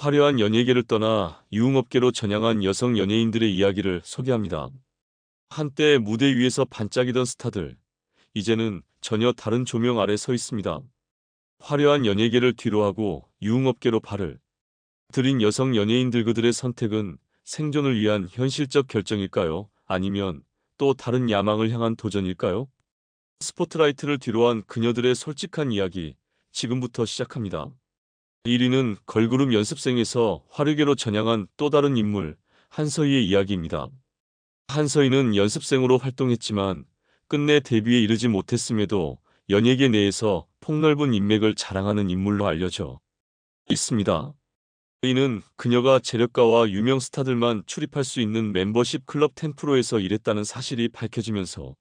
화려한 연예계를 떠나 유흥업계로 전향한 여성 연예인들의 이야기를 소개합니다. 한때 무대 위에서 반짝이던 스타들, 이제는 전혀 다른 조명 아래 서 있습니다. 화려한 연예계를 뒤로하고 유흥업계로 발을 들인 여성 연예인들, 그들의 선택은 생존을 위한 현실적 결정일까요? 아니면 또 다른 야망을 향한 도전일까요? 스포트라이트를 뒤로한 그녀들의 솔직한 이야기, 지금부터 시작합니다. 1위는 걸그룹 연습생에서 화류계로 전향한 또 다른 인물, 한서희의 이야기입니다. 한서희는 연습생으로 활동했지만 끝내 데뷔에 이르지 못했음에도 연예계 내에서 폭넓은 인맥을 자랑하는 인물로 알려져 있습니다. 이는 그녀가 재력가와 유명 스타들만 출입할 수 있는 멤버십 클럽 10%에서 일했다는 사실이 밝혀지면서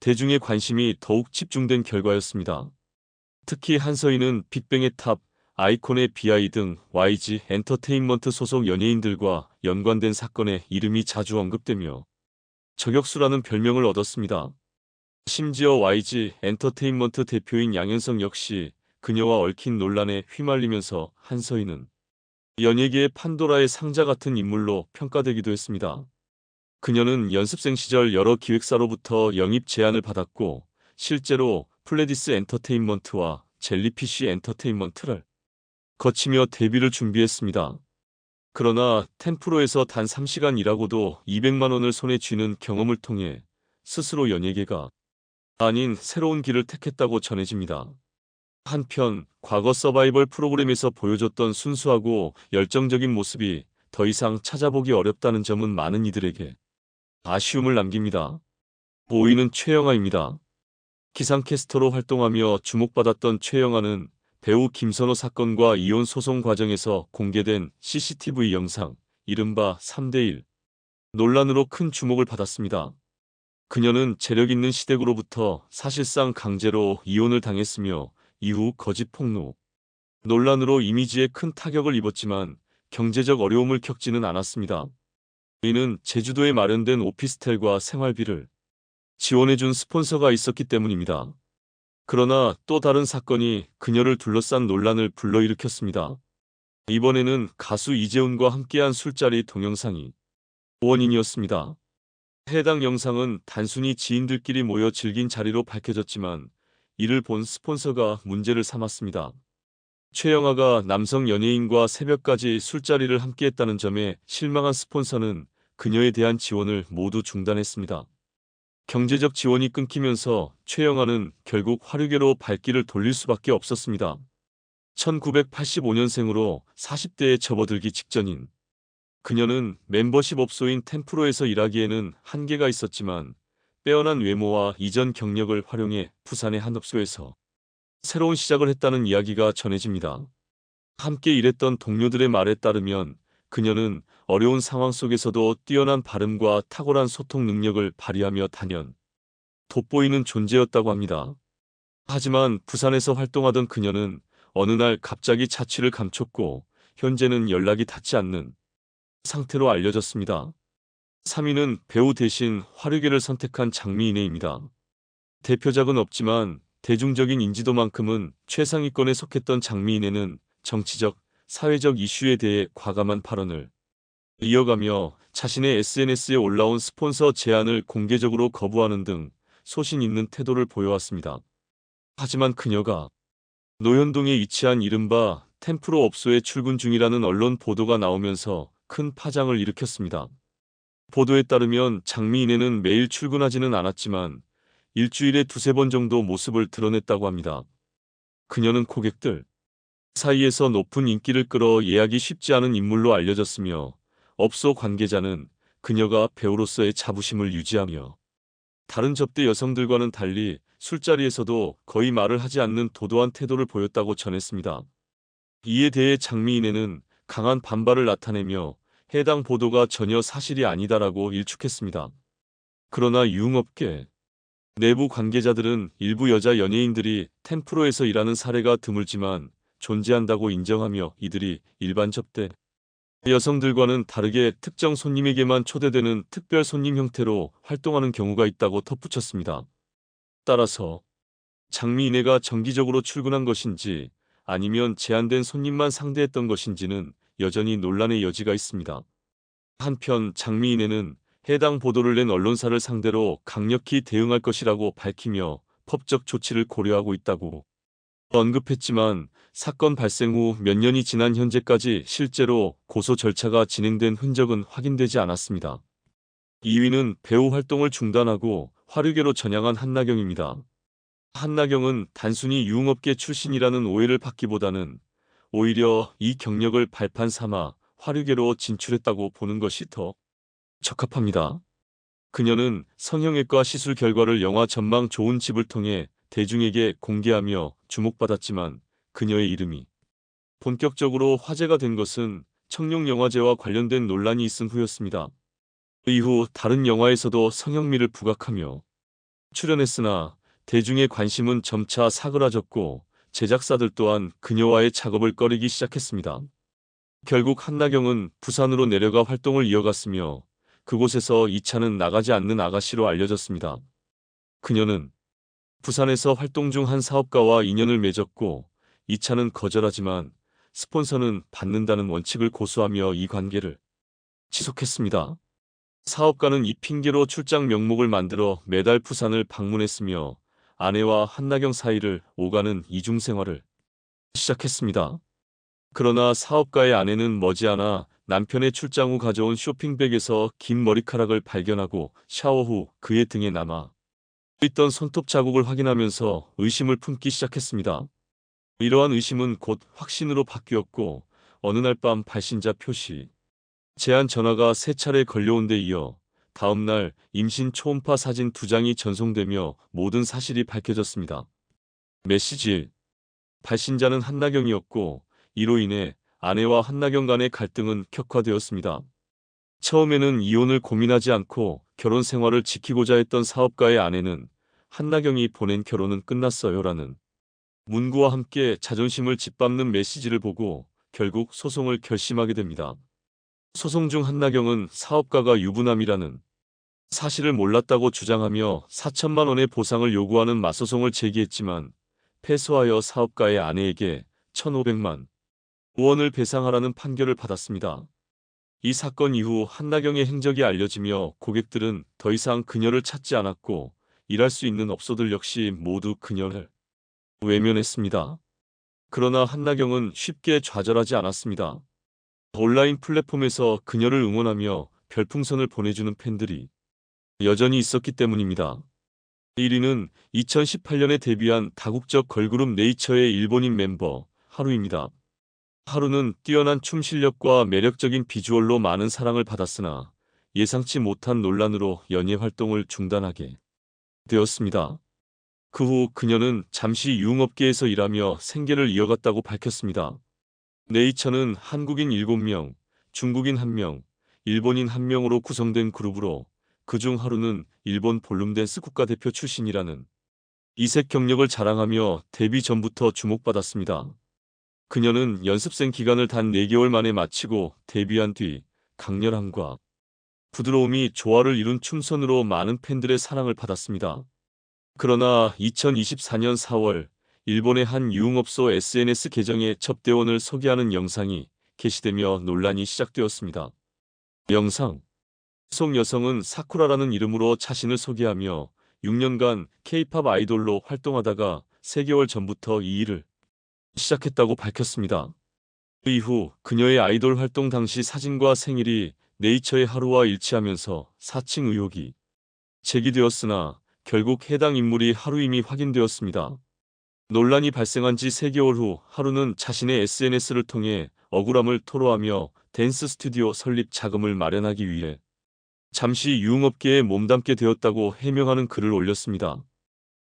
대중의 관심이 더욱 집중된 결과였습니다. 특히 한서희는 빅뱅의 탑, 아이콘의 비아이 등 YG 엔터테인먼트 소속 연예인들과 연관된 사건에 이름이 자주 언급되며 저격수라는 별명을 얻었습니다. 심지어 YG 엔터테인먼트 대표인 양현석 역시 그녀와 얽힌 논란에 휘말리면서 한서희는 연예계의 판도라의 상자 같은 인물로 평가되기도 했습니다. 그녀는 연습생 시절 여러 기획사로부터 영입 제안을 받았고 실제로 플레디스 엔터테인먼트와 젤리피쉬 엔터테인먼트를 거치며 데뷔를 준비했습니다. 그러나 10%에서 단 3시간 일하고도 200만 원을 손에 쥐는 경험을 통해 스스로 연예계가 아닌 새로운 길을 택했다고 전해집니다. 한편 과거 서바이벌 프로그램에서 보여줬던 순수하고 열정적인 모습이 더 이상 찾아보기 어렵다는 점은 많은 이들에게 아쉬움을 남깁니다. 5위는 최영아입니다. 기상캐스터로 활동하며 주목받았던 최영아는 배우 김선호 사건과 이혼 소송 과정에서 공개된 CCTV 영상, 이른바 3대1 논란으로 큰 주목을 받았습니다. 그녀는 재력 있는 시댁으로부터 사실상 강제로 이혼을 당했으며 이후 거짓 폭로 논란으로 이미지에 큰 타격을 입었지만 경제적 어려움을 겪지는 않았습니다. 이는 제주도에 마련된 오피스텔과 생활비를 지원해준 스폰서가 있었기 때문입니다. 그러나 또 다른 사건이 그녀를 둘러싼 논란을 불러일으켰습니다. 이번에는 가수 이재훈과 함께한 술자리 동영상이 원인이었습니다. 해당 영상은 단순히 지인들끼리 모여 즐긴 자리로 밝혀졌지만 이를 본 스폰서가 문제를 삼았습니다. 최영아가 남성 연예인과 새벽까지 술자리를 함께했다는 점에 실망한 스폰서는 그녀에 대한 지원을 모두 중단했습니다. 경제적 지원이 끊기면서 최영아는 결국 화류계로 발길을 돌릴 수밖에 없었습니다. 1985년생으로 40대에 접어들기 직전인 그녀는 멤버십 업소인 10%에서 일하기에는 한계가 있었지만 빼어난 외모와 이전 경력을 활용해 부산의 한 업소에서 새로운 시작을 했다는 이야기가 전해집니다. 함께 일했던 동료들의 말에 따르면 그녀는 어려운 상황 속에서도 뛰어난 발음과 탁월한 소통 능력을 발휘하며 단연 돋보이는 존재였다고 합니다. 하지만 부산에서 활동하던 그녀는 어느 날 갑자기 자취를 감췄고 현재는 연락이 닿지 않는 상태로 알려졌습니다. 3위는 배우 대신 화류계를 선택한 장미인혜입니다. 대표작은 없지만 대중적인 인지도만큼은 최상위권에 속했던 장미인혜는 정치적, 사회적 이슈에 대해 과감한 발언을 이어가며 자신의 SNS에 올라온 스폰서 제안을 공개적으로 거부하는 등 소신 있는 태도를 보여왔습니다. 하지만 그녀가 노현동에 위치한 이른바 10% 업소에 출근 중이라는 언론 보도가 나오면서 큰 파장을 일으켰습니다. 보도에 따르면 장미인혜는 매일 출근하지는 않았지만 일주일에 두세 번 정도 모습을 드러냈다고 합니다. 그녀는 고객들 사이에서 높은 인기를 끌어 예약이 쉽지 않은 인물로 알려졌으며 업소 관계자는 그녀가 배우로서의 자부심을 유지하며 다른 접대 여성들과는 달리 술자리에서도 거의 말을 하지 않는 도도한 태도를 보였다고 전했습니다. 이에 대해 장미인혜는 강한 반발을 나타내며 해당 보도가 전혀 사실이 아니다라고 일축했습니다. 그러나 유흥업계 내부 관계자들은 일부 여자 연예인들이 10%에서 일하는 사례가 드물지만 존재한다고 인정하며 이들이 일반 접대 여성들과는 다르게 특정 손님에게만 초대되는 특별 손님 형태로 활동하는 경우가 있다고 덧붙였습니다. 따라서 장미인혜가 정기적으로 출근한 것인지 아니면 제한된 손님만 상대했던 것인지는 여전히 논란의 여지가 있습니다. 한편 장미인회는 해당 보도를 낸 언론사를 상대로 강력히 대응할 것이라고 밝히며 법적 조치를 고려하고 있다고 언급했지만 사건 발생 후 몇 년이 지난 현재까지 실제로 고소 절차가 진행된 흔적은 확인되지 않았습니다. 2위는 배우 활동을 중단하고 화류계로 전향한 한나경입니다. 한나경은 단순히 유흥업계 출신이라는 오해를 받기보다는 오히려 이 경력을 발판 삼아 화류계로 진출했다고 보는 것이 더 적합합니다. 그녀는 성형외과 시술 결과를 영화 전망 좋은 집을 통해 대중에게 공개하며 주목받았지만 그녀의 이름이 본격적으로 화제가 된 것은 청룡영화제와 관련된 논란이 있은 후였습니다. 이후 다른 영화에서도 성형미를 부각하며 출연했으나 대중의 관심은 점차 사그라졌고 제작사들 또한 그녀와의 작업을 꺼리기 시작했습니다. 결국 한나경은 부산으로 내려가 활동을 이어갔으며 그곳에서 2차는 나가지 않는 아가씨로 알려졌습니다. 그녀는 부산에서 활동 중 한 사업가와 인연을 맺었고 2차는 거절하지만 스폰서는 받는다는 원칙을 고수하며 이 관계를 지속했습니다. 사업가는 이 핑계로 출장 명목을 만들어 매달 부산을 방문했으며 아내와 한나경 사이를 오가는 이중 생활을 시작했습니다. 그러나 사업가의 아내는 머지않아 남편의 출장 후 가져온 쇼핑백에서 긴 머리카락을 발견하고 샤워 후 그의 등에 남아 있던 손톱 자국을 확인하면서 의심을 품기 시작했습니다. 이러한 의심은 곧 확신으로 바뀌었고 어느 날 밤 발신자 표시 제한 전화가 3차례 걸려온 데 이어 다음 날 임신 초음파 사진 2장이 전송되며 모든 사실이 밝혀졌습니다. 메시지 발신자는 한나경이었고 이로 인해 아내와 한나경 간의 갈등은 격화되었습니다. 처음에는 이혼을 고민하지 않고 결혼 생활을 지키고자 했던 사업가의 아내는 한나경이 보낸 결혼은 끝났어요라는 문구와 함께 자존심을 짓밟는 메시지를 보고 결국 소송을 결심하게 됩니다. 소송 중 한나경은 사업가가 유부남이라는 사실을 몰랐다고 주장하며 4천만 원의 보상을 요구하는 맞소송을 제기했지만 패소하여 사업가의 아내에게 1,500만 원을 배상하라는 판결을 받았습니다. 이 사건 이후 한나경의 행적이 알려지며 고객들은 더 이상 그녀를 찾지 않았고 일할 수 있는 업소들 역시 모두 그녀를 외면했습니다. 그러나 한나경은 쉽게 좌절하지 않았습니다. 온라인 플랫폼에서 그녀를 응원하며 별풍선을 보내주는 팬들이 여전히 있었기 때문입니다. 1위는 2018년에 데뷔한 다국적 걸그룹 네이처의 일본인 멤버 하루입니다. 하루는 뛰어난 춤 실력과 매력적인 비주얼로 많은 사랑을 받았으나 예상치 못한 논란으로 연예 활동을 중단하게 되었습니다. 그 후 그녀는 잠시 유흥업계에서 일하며 생계를 이어갔다고 밝혔습니다. 네이처는 한국인 7명, 중국인 1명, 일본인 1명으로 구성된 그룹으로 그중 하루는 일본 볼룸댄스 국가대표 출신이라는 이색 경력을 자랑하며 데뷔 전부터 주목받았습니다. 그녀는 연습생 기간을 단 4개월 만에 마치고 데뷔한 뒤 강렬함과 부드러움이 조화를 이룬 춤선으로 많은 팬들의 사랑을 받았습니다. 그러나 2024년 4월 일본의 한 유흥업소 SNS 계정에 접대원을 소개하는 영상이 게시되며 논란이 시작되었습니다. 영상 속 여성은 사쿠라라는 이름으로 자신을 소개하며 6년간 K-팝 아이돌로 활동하다가 3개월 전부터 이 일을 시작했다고 밝혔습니다. 그 이후 그녀의 아이돌 활동 당시 사진과 생일이 네이처의 하루와 일치하면서 사칭 의혹이 제기되었으나 결국 해당 인물이 하루임이 확인되었습니다. 논란이 발생한 지 3개월 후 하루는 자신의 SNS를 통해 억울함을 토로하며 댄스 스튜디오 설립 자금을 마련하기 위해 잠시 유흥업계에 몸담게 되었다고 해명하는 글을 올렸습니다.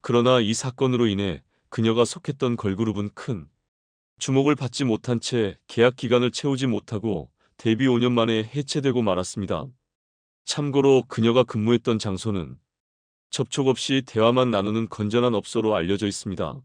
그러나 이 사건으로 인해 그녀가 속했던 걸그룹은 큰 주목을 받지 못한 채 계약 기간을 채우지 못하고 데뷔 5년 만에 해체되고 말았습니다. 참고로 그녀가 근무했던 장소는 접촉 없이 대화만 나누는 건전한 업소로 알려져 있습니다.